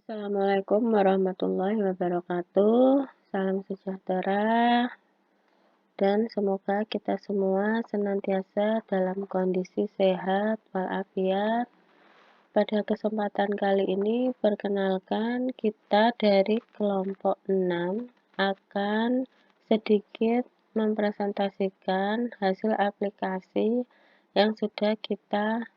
Assalamualaikum warahmatullahi wabarakatuh. Salam sejahtera dan semoga kita semua senantiasa dalam kondisi sehat walafiat. Pada kesempatan kali ini, perkenalkan kita dari kelompok 6 akan sedikit mempresentasikan hasil aplikasi yang sudah kita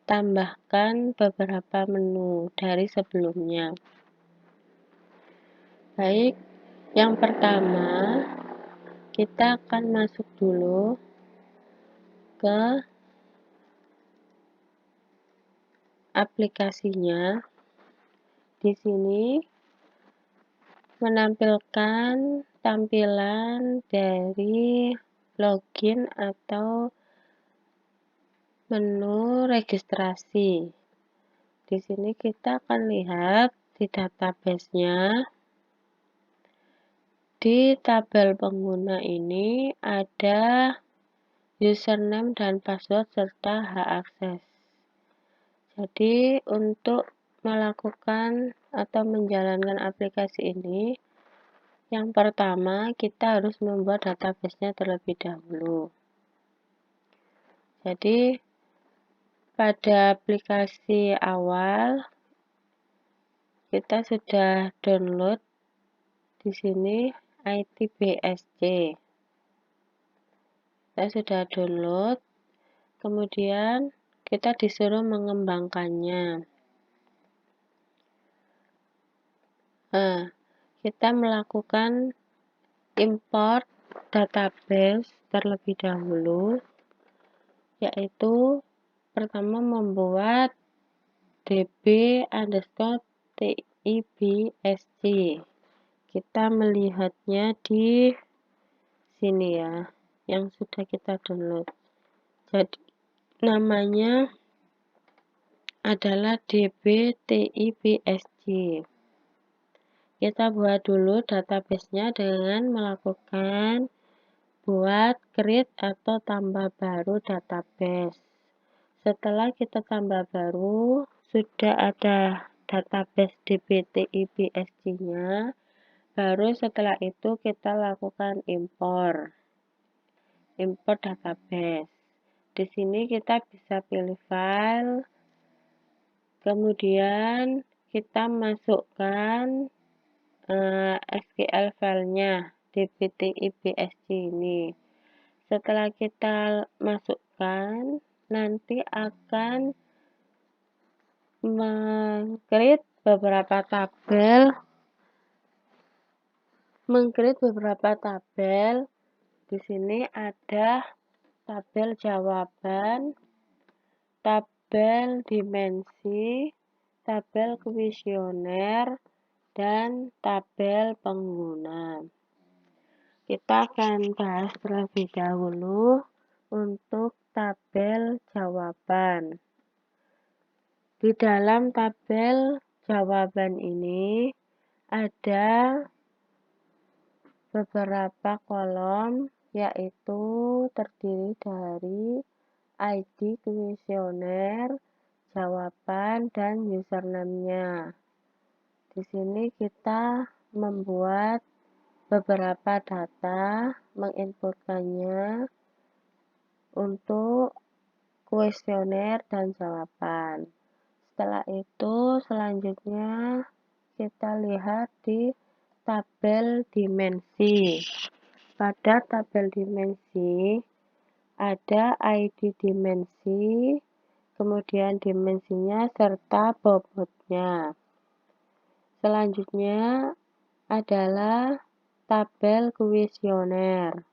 tambahkan beberapa menu dari sebelumnya. Baik, yang pertama kita akan masuk dulu ke aplikasinya. Di sini menampilkan tampilan dari login atau menu registrasi. Di sini kita akan lihat di database-nya. Di tabel pengguna ini ada username dan password serta hak akses. Jadi untuk melakukan atau menjalankan aplikasi ini, yang pertama kita harus membuat database-nya terlebih dahulu. Jadi pada aplikasi awal kita sudah download di sini ITBSC. Kita sudah download, kemudian kita disuruh mengembangkannya. Nah, kita melakukan import database terlebih dahulu, yaitu pertama membuat db_tibsc. Kita melihatnya di sini ya, yang sudah kita download. Jadi namanya adalah db_tibsc. Kita buat dulu database-nya dengan melakukan buat create atau tambah baru database. Setelah kita tambah baru, sudah ada database db_tibsc-nya, baru setelah itu kita lakukan import database. Di sini kita bisa pilih file, kemudian kita masukkan SQL filenya db_tibsc ini. Setelah kita masukkan, nanti akan meng-create beberapa tabel. Di sini ada tabel jawaban, tabel dimensi, tabel kuesioner, dan tabel pengguna. Kita akan bahas terlebih dahulu untuk tabel jawaban. Di dalam tabel jawaban ini ada beberapa kolom, yaitu terdiri dari ID kuesioner, jawaban, dan username-nya. Di sini kita membuat beberapa data, menginputkannya untuk kuesioner dan jawaban. Setelah itu selanjutnya kita lihat di tabel dimensi. Pada tabel dimensi ada ID dimensi, kemudian dimensinya serta bobotnya. Selanjutnya adalah tabel kuesioner.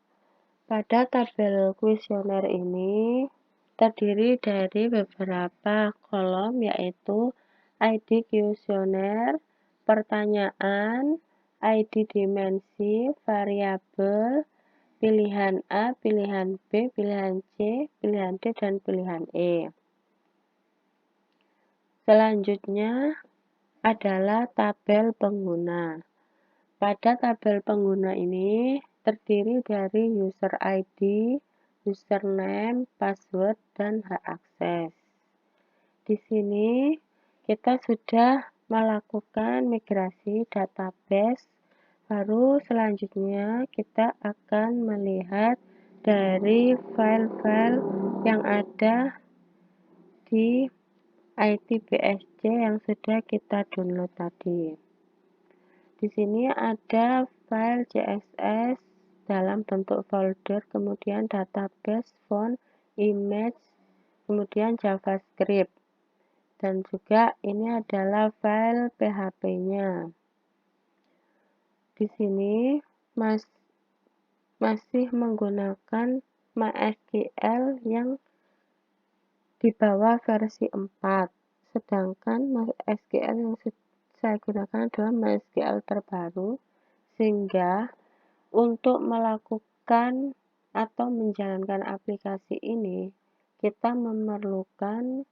Pada tabel kuesioner ini terdiri dari beberapa kolom, yaitu ID kuesioner, pertanyaan, ID dimensi, variabel, pilihan A, pilihan B, pilihan C, pilihan D, dan pilihan E. Selanjutnya adalah tabel pengguna. Pada tabel pengguna ini terdiri dari user ID, username, password, dan hak akses. Di sini kita sudah melakukan migrasi database, baru selanjutnya kita akan melihat dari file-file yang ada di ITBSC yang sudah kita download tadi. Di sini ada file CSS dalam bentuk folder, kemudian database, font, image, kemudian JavaScript. Dan juga ini adalah file PHP-nya. Di sini masih menggunakan MySQL yang di bawah versi 4. Sedangkan MySQL yang saya gunakan adalah MySQL terbaru, sehingga untuk melakukan atau menjalankan aplikasi ini, kita memerlukan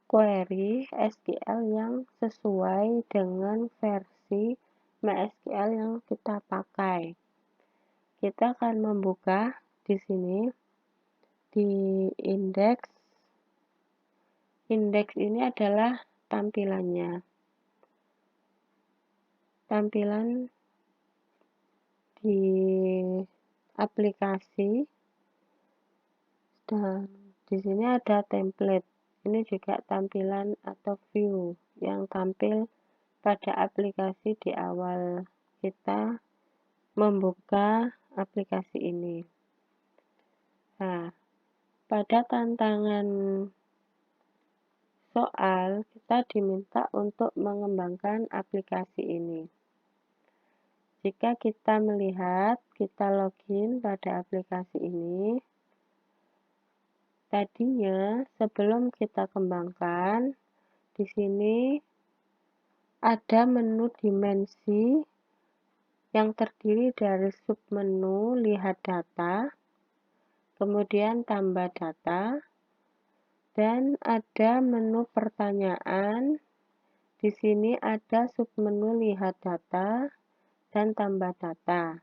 query SQL yang sesuai dengan versi MySQL yang kita pakai. Kita akan membuka di sini di indeks. Indeks ini adalah tampilannya. Tampilan di aplikasi, dan di sini ada template. Ini juga tampilan atau view yang tampil pada aplikasi di awal kita membuka aplikasi ini. Nah, pada tantangan soal kita diminta untuk mengembangkan aplikasi ini. Jika kita melihat, kita login pada aplikasi ini. Tadinya sebelum kita kembangkan, di sini ada menu dimensi yang terdiri dari submenu lihat data, kemudian tambah data, dan ada menu pertanyaan. Di sini ada submenu lihat data dan tambah data.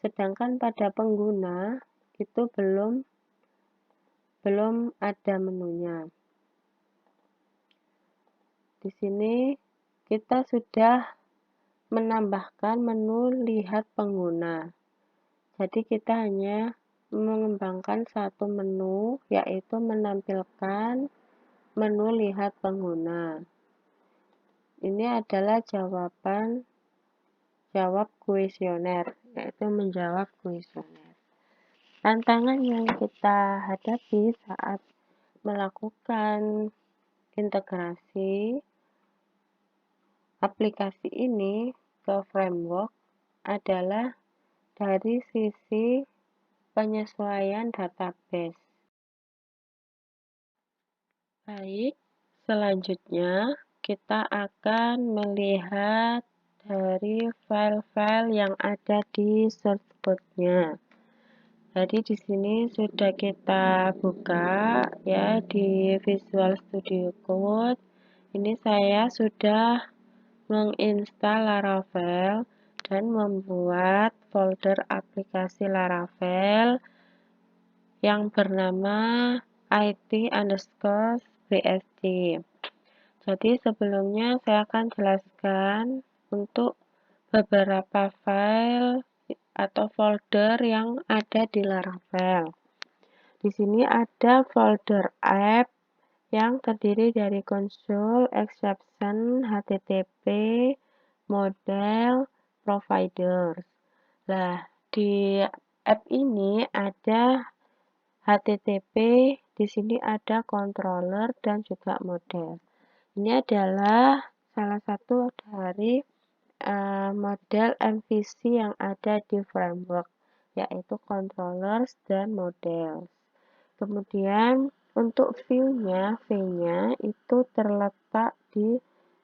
Sedangkan pada pengguna itu belum ada menunya. Di sini kita sudah menambahkan menu lihat pengguna. Jadi kita hanya mengembangkan satu menu, yaitu menampilkan menu lihat pengguna. Ini adalah jawab kuesioner, yaitu menjawab kuesioner. Tantangan yang kita hadapi saat melakukan integrasi aplikasi ini ke framework adalah dari sisi penyesuaian database. Baik, selanjutnya kita akan melihat dari file-file yang ada di source-code-nya. Jadi di sini sudah kita buka ya di Visual Studio Code. Ini saya sudah menginstal Laravel dan membuat folder aplikasi Laravel yang bernama it_bsd. Jadi sebelumnya saya akan jelaskan untuk beberapa file atau folder yang ada di Laravel. Di sini ada folder app yang terdiri dari console, exception, HTTP, model, providers. Nah, di app ini ada HTTP, di sini ada controller dan juga model. Ini adalah salah satu dari model MVC yang ada di framework, yaitu controllers dan models. Kemudian untuk v-nya itu terletak di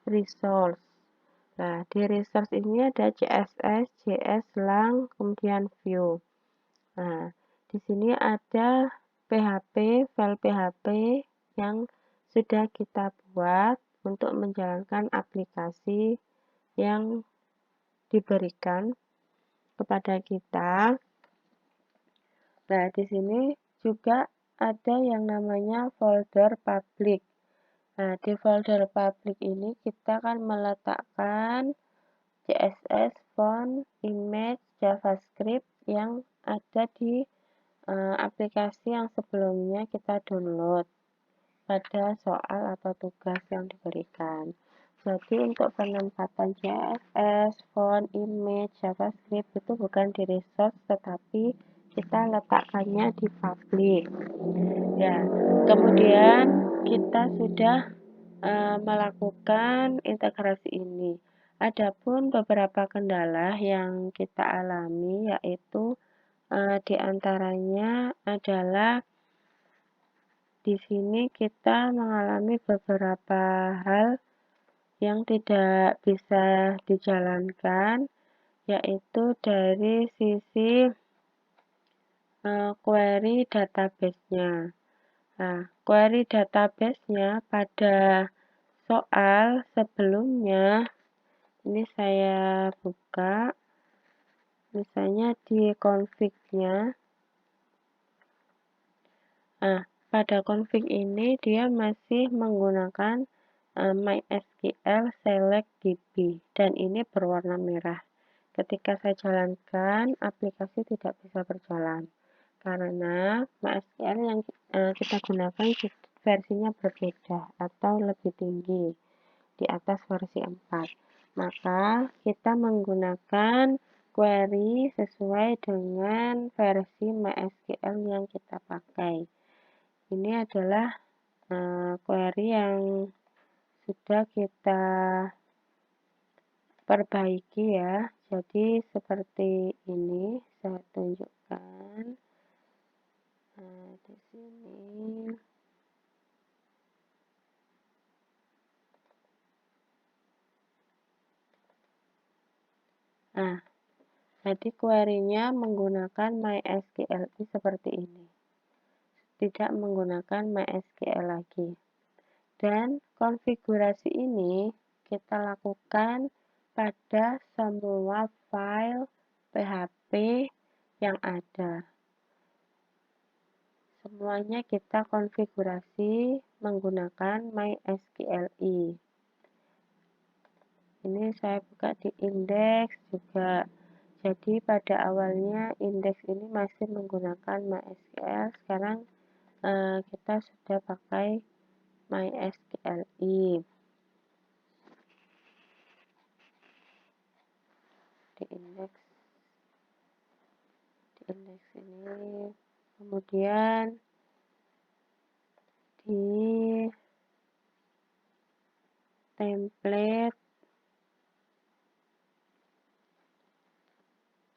resource. Nah, di resource ini ada CSS, JS, lang, kemudian view. Nah, di sini ada PHP, file PHP yang sudah kita buat untuk menjalankan aplikasi yang diberikan kepada kita. Nah, di sini juga ada yang namanya folder public. Nah, di folder publik ini kita akan meletakkan CSS, font, image, JavaScript yang ada di aplikasi yang sebelumnya kita download pada soal atau tugas yang diberikan. Jadi untuk penempatan CSS, font, image, JavaScript itu bukan di resource tetapi kita letakkannya di publik. Ya, kemudian kita sudah melakukan integrasi ini. Adapun beberapa kendala yang kita alami yaitu di antaranya adalah di sini kita mengalami beberapa hal yang tidak bisa dijalankan, yaitu dari sisi query database-nya. Nah, query database-nya pada soal sebelumnya, ini saya buka, misalnya di config-nya. Nah, pada config ini dia masih menggunakan MySQL Select DB dan ini berwarna merah. Ketika saya jalankan, aplikasi tidak bisa berjalan karena MySQL yang kita gunakan versinya berbeda atau lebih tinggi di atas versi 4. Maka kita menggunakan query sesuai dengan versi MySQL yang kita pakai. Ini adalah query yang sudah kita perbaiki ya. Jadi seperti ini saya tunjukkan. Di sini. Nah, jadi query-nya menggunakan MySQL seperti ini. Tidak menggunakan MySQL lagi. Dan konfigurasi ini kita lakukan pada semua file PHP yang ada. Semuanya kita konfigurasi menggunakan MySQLi. Ini saya buka di indeks juga. Jadi pada awalnya indeks ini masih menggunakan MySQL. Sekarang kita sudah pakai MySQLi. Di indeks ini. Kemudian di template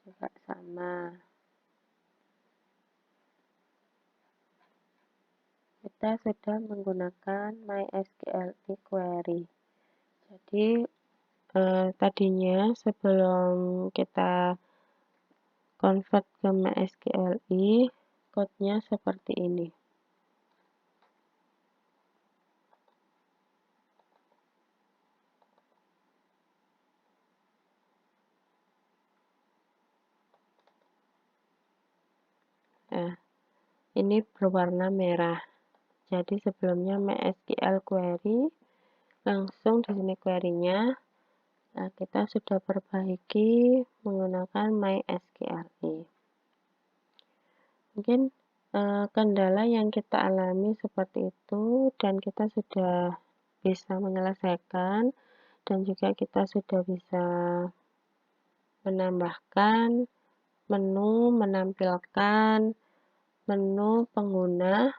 juga sama. Kita sudah menggunakan MySQLi query. Jadi tadinya sebelum kita convert ke MySQLi, code-nya seperti ini. Nah, ini berwarna merah. Jadi sebelumnya MySQL query, langsung di sini query-nya. Nah, kita sudah perbaiki menggunakan MySQLi. Mungkin kendala yang kita alami seperti itu dan kita sudah bisa menyelesaikan dan juga kita sudah bisa menambahkan menu, menampilkan menu pengguna.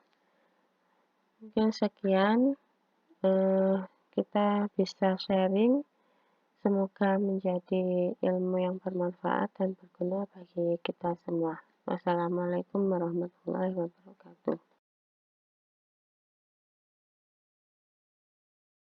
Mungkin sekian kita bisa sharing. Semoga menjadi ilmu yang bermanfaat dan berguna bagi kita semua. Wassalamualaikum warahmatullahi wabarakatuh.